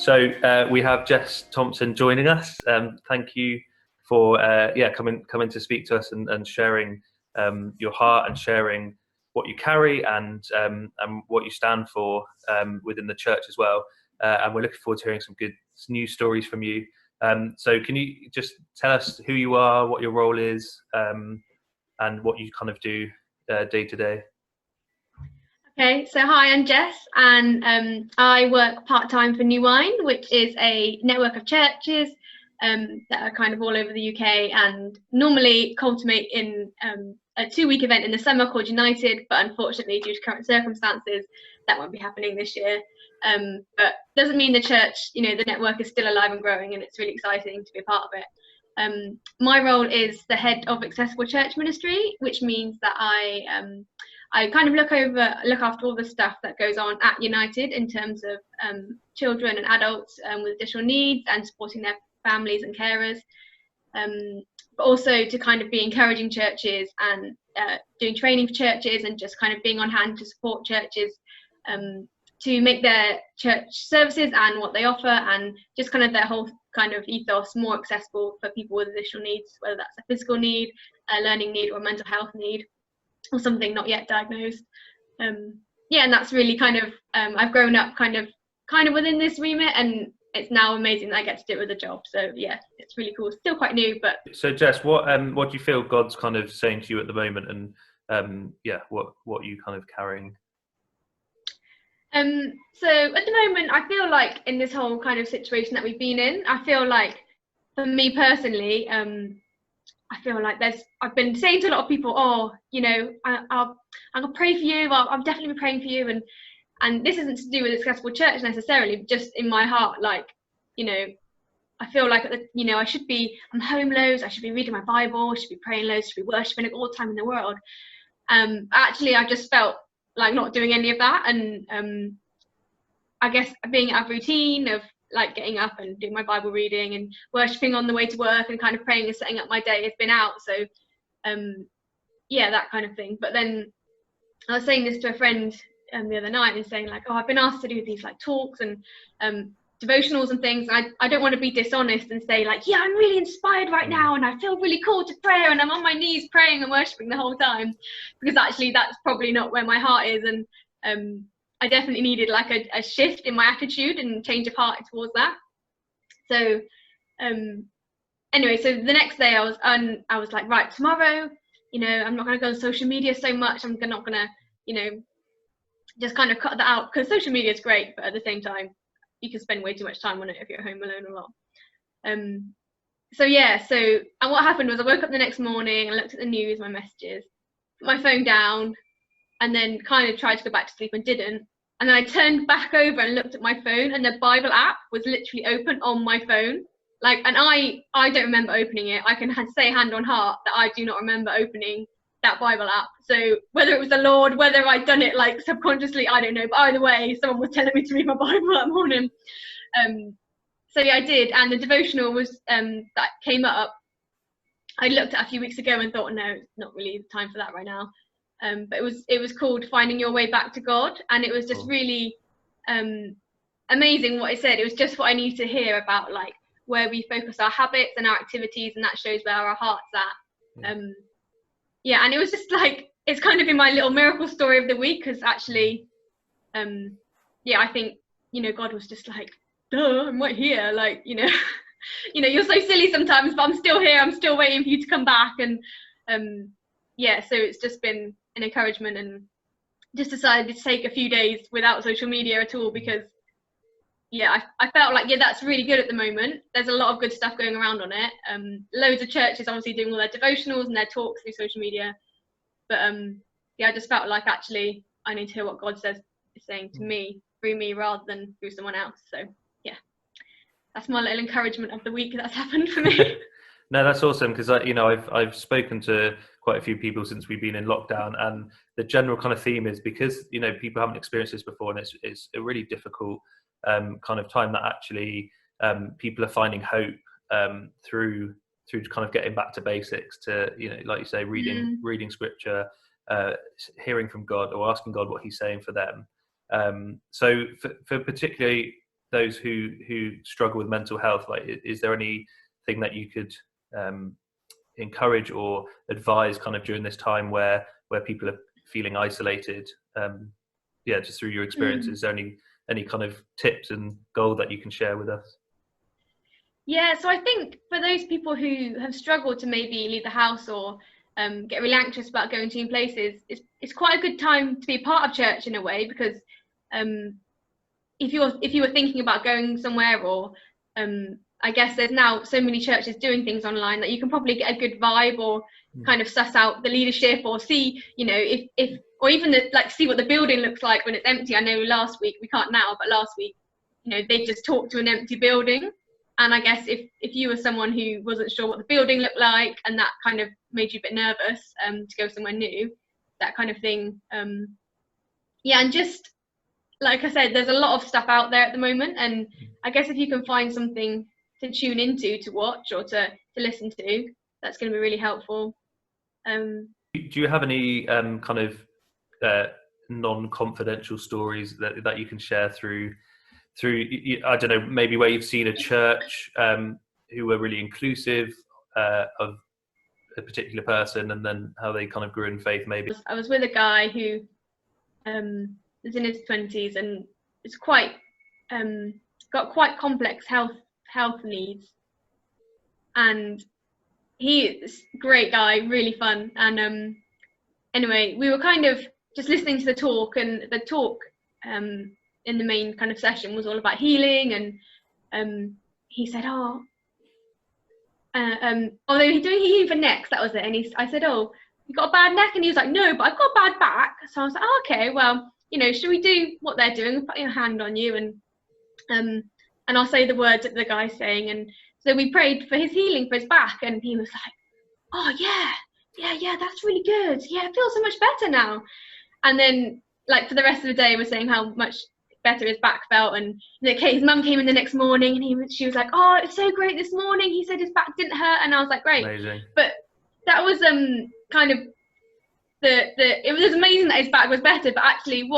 So we have Jess Thompson joining us. Thank you for coming to speak to us and sharing your heart and sharing what you carry and what you stand for within the church as well. And we're looking forward to hearing some good news stories from you. So can you just tell us who you are, what your role is, and what you kind of do day to day? Okay, so hi, I'm Jess, and I work part-time for New Wine, which is a network of churches that are kind of all over the UK and normally culminate in a 2-week event in the summer called United, but unfortunately due to current circumstances that won't be happening this year. But doesn't mean the church, the network is still alive and growing, and it's really exciting to be a part of it. My role is the head of Accessible Church Ministry, which means that I kind of look after all the stuff that goes on at United in terms of children and adults with additional needs and supporting their families and carers, but also to kind of be encouraging churches and doing training for churches and just kind of being on hand to support churches to make their church services and what they offer and just kind of their whole kind of ethos more accessible for people with additional needs, whether that's a physical need, a learning need, or a mental health need, or something not yet diagnosed. And that's really kind of I've grown up kind of within this remit, and it's now amazing that I get to do it with a job. So yeah, it's really cool. Still quite new, but so Jess, what do you feel God's kind of saying to you at the moment, and what are you kind of carrying? So at the moment, I feel like in this whole kind of situation that we've been in, I feel like for me personally, I feel like I've been saying to a lot of people, I'm gonna pray for you. I'll definitely be praying for you, and this isn't to do with Accessible Church necessarily, just in my heart, like, I feel like I'm home loads, I should be reading my Bible, I should be praying loads, I should be worshiping at all the time in the world. Actually, I just felt like not doing any of that, and I guess being out of routine of like getting up and doing my Bible reading and worshipping on the way to work and kind of praying and setting up my day has been out. So that kind of thing. But then I was saying this to a friend the other night and saying like, I've been asked to do these like talks and devotionals and things. I don't want to be dishonest and say like, I'm really inspired right now and I feel really called to prayer and I'm on my knees praying and worshipping the whole time, because actually that's probably not where my heart is. And I definitely needed like a shift in my attitude and change of heart towards that. So anyway, so the next day I was like, right, tomorrow, I'm not going to go on social media so much. I'm not going to, just kind of cut that out, because social media is great, but at the same time, you can spend way too much time on it if you're at home alone a lot. And what happened was I woke up the next morning and looked at the news, my messages, put my phone down, and then kind of tried to go back to sleep and didn't. And then I turned back over and looked at my phone, and the Bible app was literally open on my phone. And I don't remember opening it. I can say hand on heart that I do not remember opening that Bible app. So whether it was the Lord, whether I'd done it like subconsciously, I don't know. But either way, someone was telling me to read my Bible that morning. I did. And the devotional was that came up, I looked at a few weeks ago and thought, no, it's not really the time for that right now. But it was called Finding Your Way Back to God, and it was just really amazing what it said. It was just what I needed to hear about like where we focus our habits and our activities, and that shows where our heart's at. And it was just like, it's kind of in my little miracle story of the week, because actually I think God was just like, duh, I'm right here, like you're so silly sometimes, but I'm still here, I'm still waiting for you to come back. And so it's just been an encouragement, and just decided to take a few days without social media at all, because I felt like that's really good at the moment. There's a lot of good stuff going around on it. Loads of churches obviously doing all their devotionals and their talks through social media, but I just felt like actually I need to hear what God is saying to me through me rather than through someone else. So that's my little encouragement of the week that's happened for me. No, that's awesome, because I've spoken to quite a few people since we've been in lockdown, and the general kind of theme is because people haven't experienced this before, and it's a really difficult kind of time that actually people are finding hope through kind of getting back to basics, to like you say, reading scripture, hearing from God, or asking God what He's saying for them. So for particularly those who struggle with mental health, like, is there anything that you could encourage or advise kind of during this time where people are feeling isolated? Just through your experiences, is there any kind of tips and goal that you can share with us? Yeah, so I think for those people who have struggled to maybe leave the house or get really anxious about going to new places, it's quite a good time to be a part of church in a way, because if you were thinking about going somewhere, or I guess there's now so many churches doing things online that you can probably get a good vibe, or kind of suss out the leadership, or see, if or even see what the building looks like when it's empty. I know last week, we can't now, but last week, they just talked to an empty building. And I guess if you were someone who wasn't sure what the building looked like, and that kind of made you a bit nervous to go somewhere new, that kind of thing. And just like I said, there's a lot of stuff out there at the moment, and I guess if you can find something to tune into, to watch, or to listen to, that's going to be really helpful. Do you have any kind of non-confidential stories that you can share through I don't know, maybe where you've seen a church who were really inclusive of a particular person, and then how they kind of grew in faith? Maybe I was with a guy who is in his 20s, and is quite got quite complex health needs, and he is a great guy, really fun. And anyway, we were kind of just listening to the talk, and the talk in the main kind of session was all about healing. And he said, although he's doing healing for necks, that was it. And I said, oh, you got a bad neck? And he was like, no, but I've got a bad back. So I was like, oh, okay, well, should we do what they're doing, put your hand on you, and I'll say the words that the guy's saying. And so we prayed for his healing for his back, and he was like, oh yeah, that's really good, yeah, it feels so much better now. And then for the rest of the day, we're saying how much better his back felt. And his mum came in the next morning, and she was like, oh, it's so great this morning, he said his back didn't hurt. And I was like, great. Amazing. But that was kind of it was amazing that his back was better. But actually,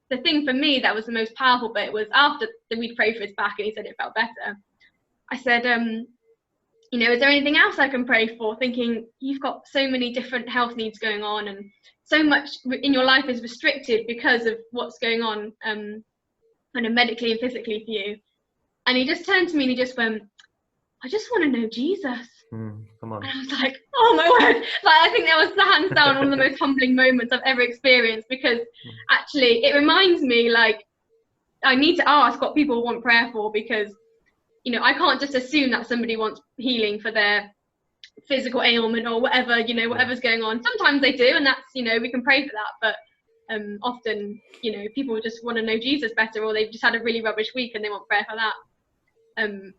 the thing for me that was the most powerful bit was after we'd prayed for his back and he said it felt better, I said, is there anything else I can pray for? Thinking you've got so many different health needs going on, and so much in your life is restricted because of what's going on kind of medically and physically for you. And he just turned to me and he just went, I just want to know Jesus. Come on. And I was like, oh my word. I think that was hands down one of the most humbling moments I've ever experienced, because actually it reminds me, I need to ask what people want prayer for, because I can't just assume that somebody wants healing for their physical ailment or whatever, whatever's going on. Sometimes they do, and that's, we can pray for that. But often, people just want to know Jesus better, or they've just had a really rubbish week and they want prayer for that.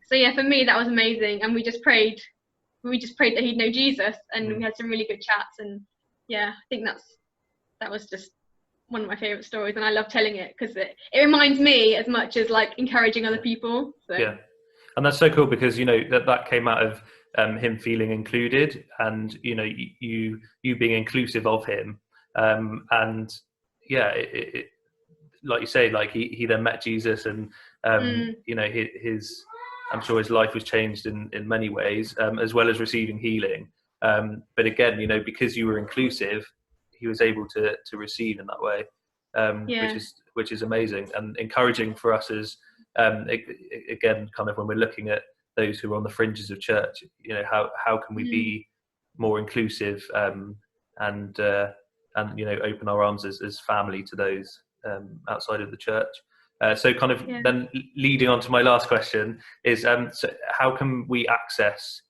So yeah, for me, that was amazing. And we just prayed that he'd know Jesus, and we had some really good chats. And yeah, I think that was just one of my favorite stories, and I love telling it because it reminds me as much as encouraging other people. So. Yeah. And that's so cool, because that came out of him feeling included, and you being inclusive of him, and yeah, it like you say, he then met Jesus, and his I'm sure his life was changed in many ways, as well as receiving healing. But again, because you were inclusive, he was able to receive in that way, which is amazing and encouraging for us as again, kind of when we're looking at those who are on the fringes of church. How can we be more inclusive and open our arms as family to those outside of the church. So kind of then leading on to my last question is, so how can we access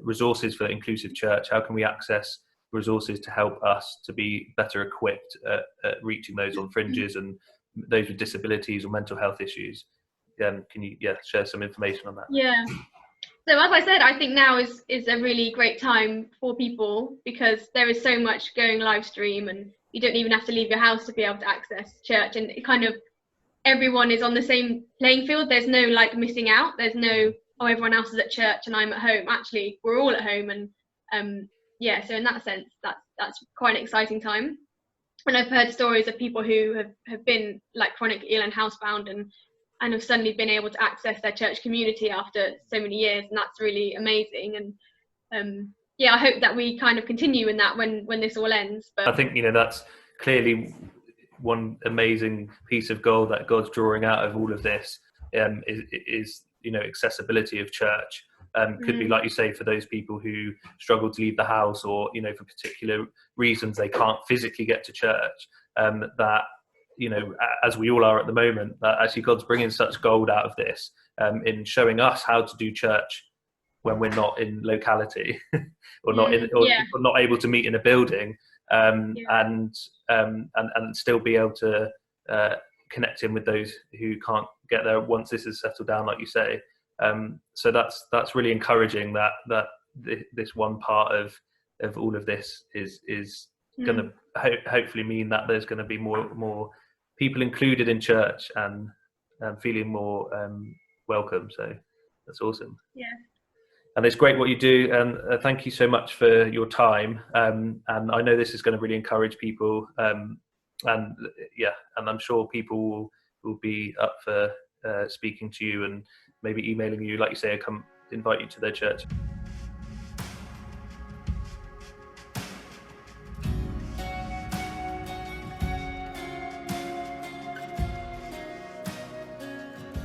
resources for inclusive church? How can we access resources to help us to be better equipped at reaching those on fringes and those with disabilities or mental health issues? Can you share some information on that? Yeah. So as I said, I think now is a really great time for people, because there is so much going live stream, and you don't even have to leave your house to be able to access church, and it kind of everyone is on the same playing field. There's no missing out. There's no, oh, everyone else is at church and I'm at home. Actually, we're all at home, and so in that sense, that's quite an exciting time. And I've heard stories of people who have been chronically ill and housebound, and have suddenly been able to access their church community after so many years, and that's really amazing. And yeah, I hope that we kind of continue in that when this all ends. But I think, that's clearly one amazing piece of gold that God's drawing out of all of this, is accessibility of church. Could be, like you say, for those people who struggle to leave the house, or for particular reasons they can't physically get to church, that as we all are at the moment, that actually God's bringing such gold out of this, in showing us how to do church when we're not in locality, or not able to meet in a building, and still be able to connect in with those who can't get there once this is settled down, like you say. So that's really encouraging that this one part of all of this is going to hopefully mean that there's going to be more people included in church and feeling more welcome. So that's awesome. Yeah. And it's great what you do, and thank you so much for your time. And I know this is going to really encourage people, and I'm sure people will be up for speaking to you and maybe emailing you, like you say, come invite you to their church.